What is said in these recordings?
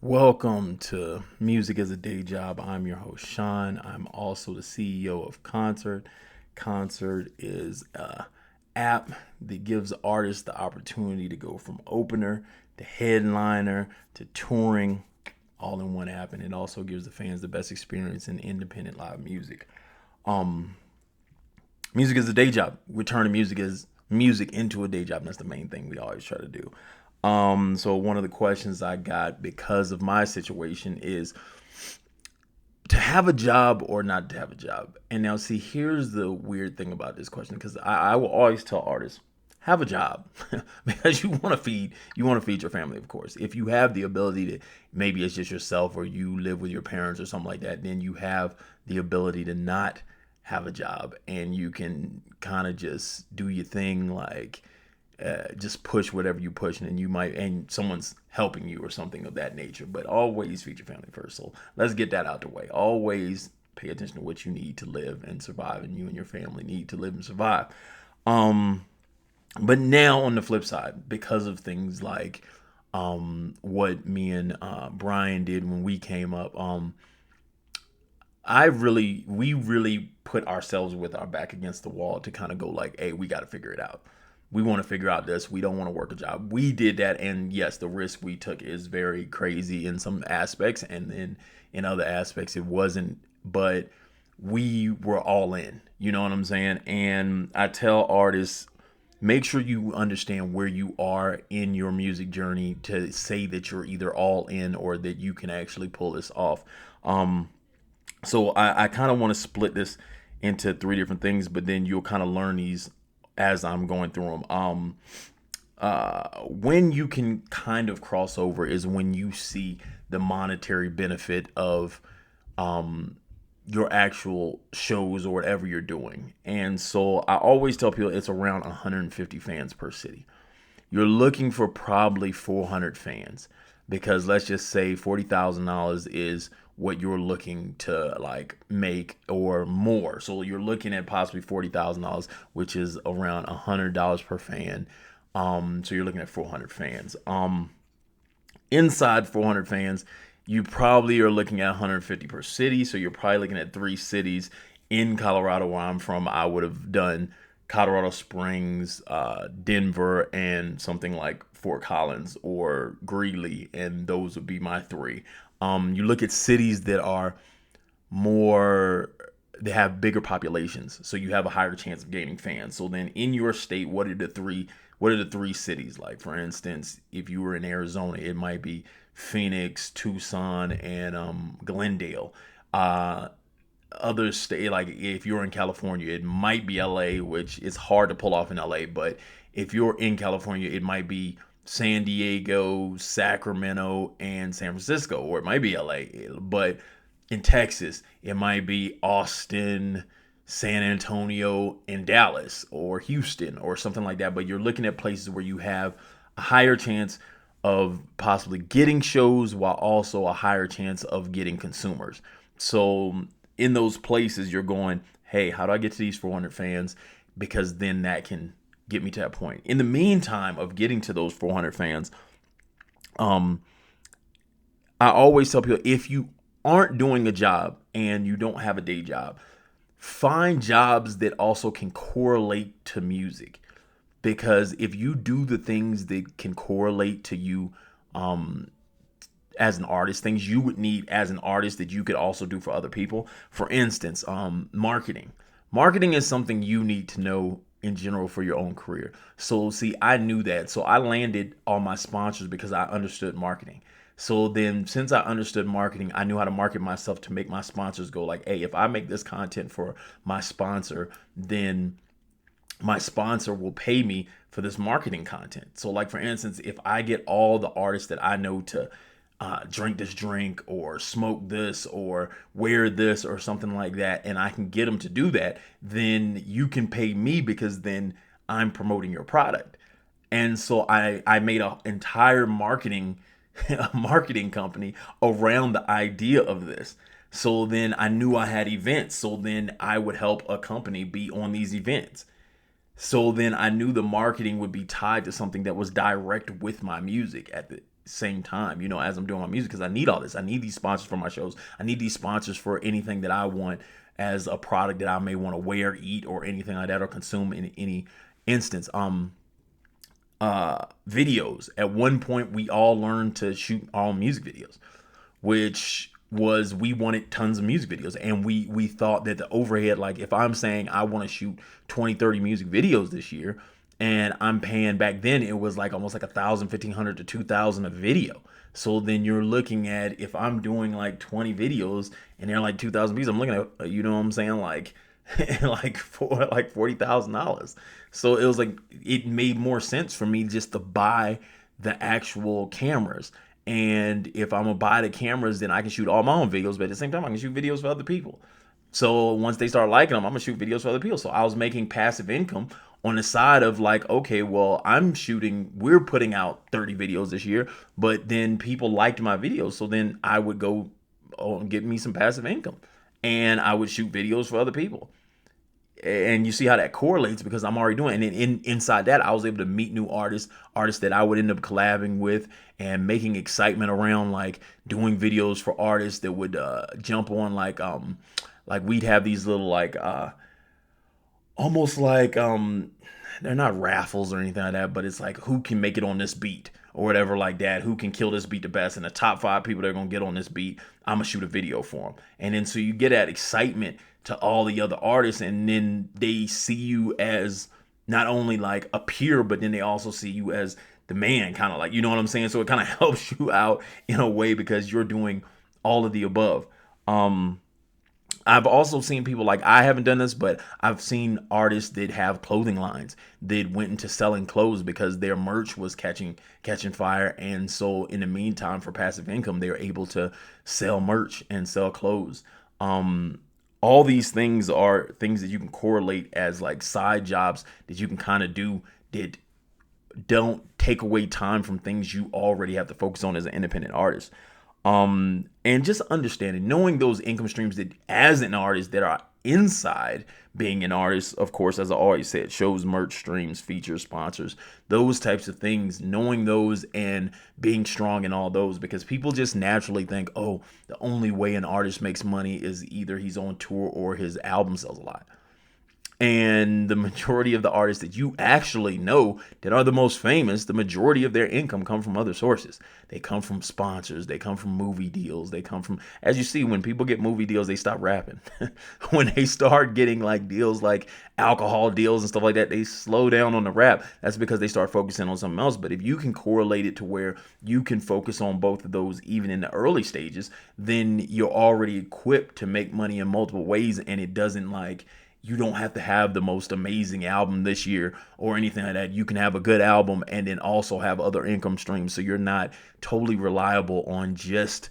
Welcome to Music as a Day Job. I'm your host, Sean. I'm also the CEO of Concert. Concert is a app that gives artists the opportunity to go from opener to headliner to touring all in one app, and it also gives the fans the best experience in independent live music. Um, Music is a day job. We're turning music into a day job. And that's the main thing we always try to do. So one of the questions I got because of my situation is to have a job or not to have a job. And now, see, here's the weird thing about this question because I will always tell artists have a job because you want to feed your family, of course. If you have the ability to, maybe it's just yourself or you live with your parents or something like that, then you have the ability to not have a job and you can kind of just do your thing, like just push whatever you push, and you might, and someone's helping you or something of that nature. But always feed your family first. So let's get that out the way. Always pay attention to what you need to live and survive, and you and your family need to live and survive. Um, but now on the flip side, because of things like what me and Brian did when we came up, we really put ourselves with our back against the wall to kind of go like, hey, we got to figure it out. We want to figure out this. We don't want to work a job. We did that, and yes, the risk we took is very crazy in some aspects, and then in other aspects it wasn't. But we were all in. You know what I'm saying? And I tell artists, make sure you understand where you are in your music journey to say that you're either all in or that you can actually pull this off. Um, so I kind of want to split this into three different things, but then you'll kind of learn these as I'm going through them. When you can kind of cross over is when you see the monetary benefit of um, your actual shows or whatever you're doing. And so I always tell people it's around 150 fans per city. You're looking for probably 400 fans because let's just say $40,000 is what you're looking to like make or more. So you're looking at possibly $40,000, which is around $100 per fan. So you're looking at 400 fans. Inside 400 fans, you probably are looking at 150 per city. So you're probably looking at three cities in Colorado where I'm from. I would have done Colorado Springs, Denver, and something like Fort Collins or Greeley, and those would be my three. You look at cities that are more, they have bigger populations, so you have a higher chance of gaining fans. So then in your state, what are the three cities? Like for instance, if you were in Arizona, it might be Phoenix, Tucson, and Glendale. uh Other state, like if you're in California, it might be LA, which is hard to pull off in LA. But if you're in California, it might be San Diego, Sacramento, and San Francisco, or it might be LA. But in Texas, it might be Austin, San Antonio, and Dallas, or Houston, or something like that. But you're looking at places where you have a higher chance of possibly getting shows while also a higher chance of getting consumers. So in those places, you're going, hey, how do I get to these 400 fans? Because then that can get me to that point. In the meantime of getting to those 400 fans, um, I always tell people if you aren't doing a job and you don't have a day job, find jobs that also can correlate to music. Because if you do the things that can correlate to you, um, as an artist, things you would need as an artist that you could also do for other people. For instance, marketing. Marketing is something you need to know in general for your own career. So see, I knew that. So I landed all my sponsors because I understood marketing. So then since I understood marketing, I knew how to market myself to make my sponsors go like, hey, if I make this content for my sponsor, then my sponsor will pay me for this marketing content. So, like for instance, if I get all the artists that I know to drink this drink or smoke this or wear this or something like that, and I can get them to do that, then you can pay me because then I'm promoting your product. And so I made an entire marketing a marketing company around the idea of this. So then I knew I had events. So then I would help a company be on these events. So then I knew the marketing would be tied to something that was direct with my music at the same time, as I'm doing my music, because I need all this. I need these sponsors for my shows. I need these sponsors for anything that I want as a product that I may want to wear, eat, or anything like that, or consume in any instance. Videos. At one point, we all learned to shoot our own music videos, which was, we wanted tons of music videos, and we thought that the overhead, like if I'm saying I want to shoot 20, 30 music videos this year, and I'm paying, back then it was like almost like 1,000, 1,500 to 2,000 a video. So then you're looking at, if I'm doing like 20 videos and they're like 2,000 views, I'm looking at, you know what I'm saying, like like $40,000. So it was like, it made more sense for me just to buy the actual cameras. And if I'm gonna buy the cameras, then I can shoot all my own videos, but at the same time, I can shoot videos for other people. So once they start liking them, I'm gonna shoot videos for other people. So I was making passive income on the side of like, okay, well, we're putting out 30 videos this year, but then people liked my videos. So then I would go, and get me some passive income, and I would shoot videos for other people. And you see how that correlates, because I'm already doing it. And then inside that, I was able to meet new artists that I would end up collabing with, and making excitement around like doing videos for artists that would jump on, like we'd have these little like almost like they're not raffles or anything like that, but it's like, who can make it on this beat or whatever like that, who can kill this beat the best, and the top 5 people that are gonna get on this beat, I'm gonna shoot a video for them. And then so you get that excitement to all the other artists, and then they see you as not only like a peer, but then they also see you as the man, kind of like, you know what I'm saying? So it kind of helps you out in a way, because you're doing all of the above. I've also seen people, like, I haven't done this, but I've seen artists that have clothing lines that went into selling clothes because their merch was catching fire. And so in the meantime, for passive income, they were able to sell merch and sell clothes. All these things are things that you can correlate as like side jobs that you can kind of do, that don't take away time from things you already have to focus on as an independent artist. And just understanding, knowing those income streams that as an artist that are inside being an artist, of course, as I always said, shows, merch, streams, features, sponsors, those types of things, knowing those and being strong in all those, because people just naturally think, oh, the only way an artist makes money is either he's on tour or his album sells a lot. And the majority of the artists that you actually know that are the most famous, the majority of their income come from other sources. They come from sponsors. They come from movie deals. They come from, as you see, when people get movie deals, they stop rapping. When they start getting like deals like alcohol deals and stuff like that, they slow down on the rap. That's because they start focusing on something else. But if you can correlate it to where you can focus on both of those even in the early stages, then you're already equipped to make money in multiple ways. And it doesn't like, you don't have to have the most amazing album this year or anything like that. You can have a good album and then also have other income streams. So you're not totally reliable on just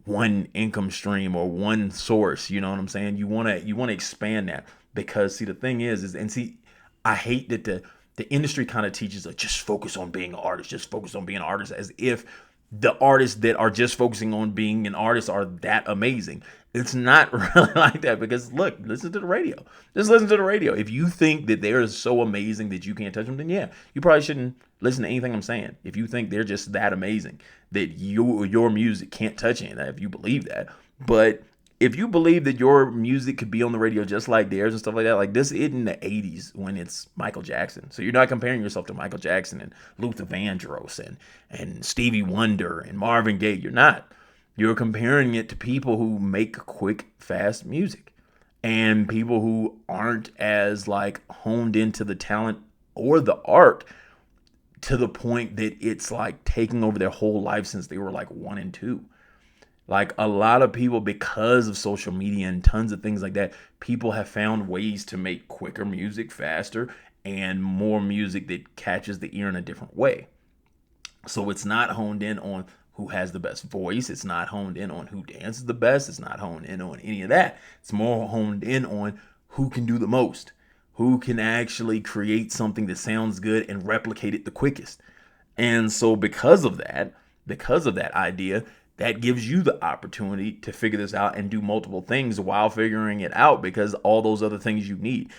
one income stream or one source. You know what I'm saying? You want to expand that, because see, the thing is, and see, I hate that the industry kind of teaches us, just focus on being an artist, just focus on being an artist, as if the artists that are just focusing on being an artist are that amazing. It's not really like that, because look, listen to the radio. Just listen to the radio. If you think that they're so amazing that you can't touch them, then yeah, you probably shouldn't listen to anything I'm saying. If you think they're just that amazing that your music can't touch any of that, if you believe that. But if you believe that your music could be on the radio just like theirs and stuff like that, like this isn't the 80s when it's Michael Jackson. So you're not comparing yourself to Michael Jackson and Luther Vandross and Stevie Wonder and Marvin Gaye. You're not. You're comparing it to people who make quick, fast music, and people who aren't as like honed into the talent or the art to the point that it's like taking over their whole life since they were like 1 and 2. Like a lot of people, because of social media and tons of things like that, people have found ways to make quicker music faster and more music that catches the ear in a different way. So it's not honed in on who has the best voice. It's not honed in on who dances the best. It's not honed in on any of that. It's more honed in on who can do the most, who can actually create something that sounds good and replicate it the quickest. And so because of that idea, that gives you the opportunity to figure this out and do multiple things while figuring it out, because all those other things you need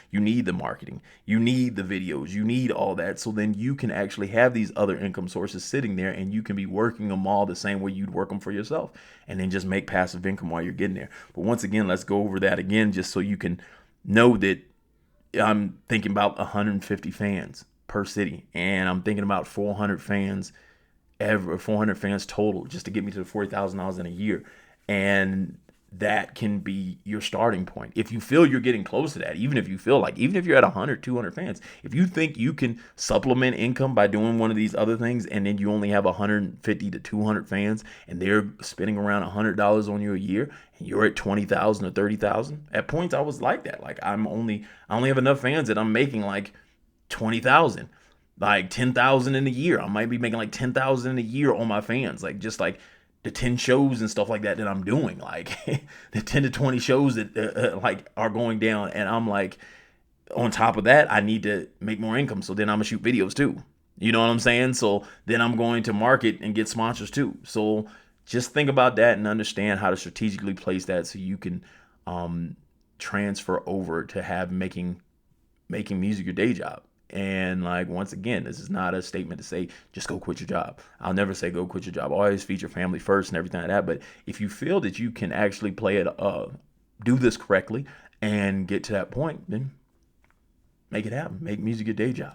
the marketing, you need the videos, you need all that. So then you can actually have these other income sources sitting there, and you can be working them all the same way you'd work them for yourself, and then just make passive income while you're getting there. But once again, let's go over that again just so you can know that I'm thinking about 150 fans per city, and I'm thinking about 400 fans 400 fans total just to get me to the $40,000 in a year. And that can be your starting point. If you feel you're getting close to that, even if you're at 100, 200 fans, if you think you can supplement income by doing one of these other things, and then you only have 150 to 200 fans and they're spending around $100 on you a year, and you're at 20,000 or 30,000, at points I was like that. Like I only have enough fans that I'm making like 20,000, like 10,000 in a year. I might be making like 10,000 in a year on my fans, like just like the 10 shows and stuff like that I'm doing, like the 10 to 20 shows that like are going down. And I'm like, on top of that, I need to make more income. So then I'm gonna shoot videos too. You know what I'm saying? So then I'm going to market and get sponsors too. So just think about that and understand how to strategically place that so you can transfer over to have making music your day job. And like, once again, this is not a statement to say just go quit your job. I'll never say go quit your job. Always feed your family first and everything like that. But if you feel that you can actually play it, do this correctly and get to that point, then make it happen. Make music your day job.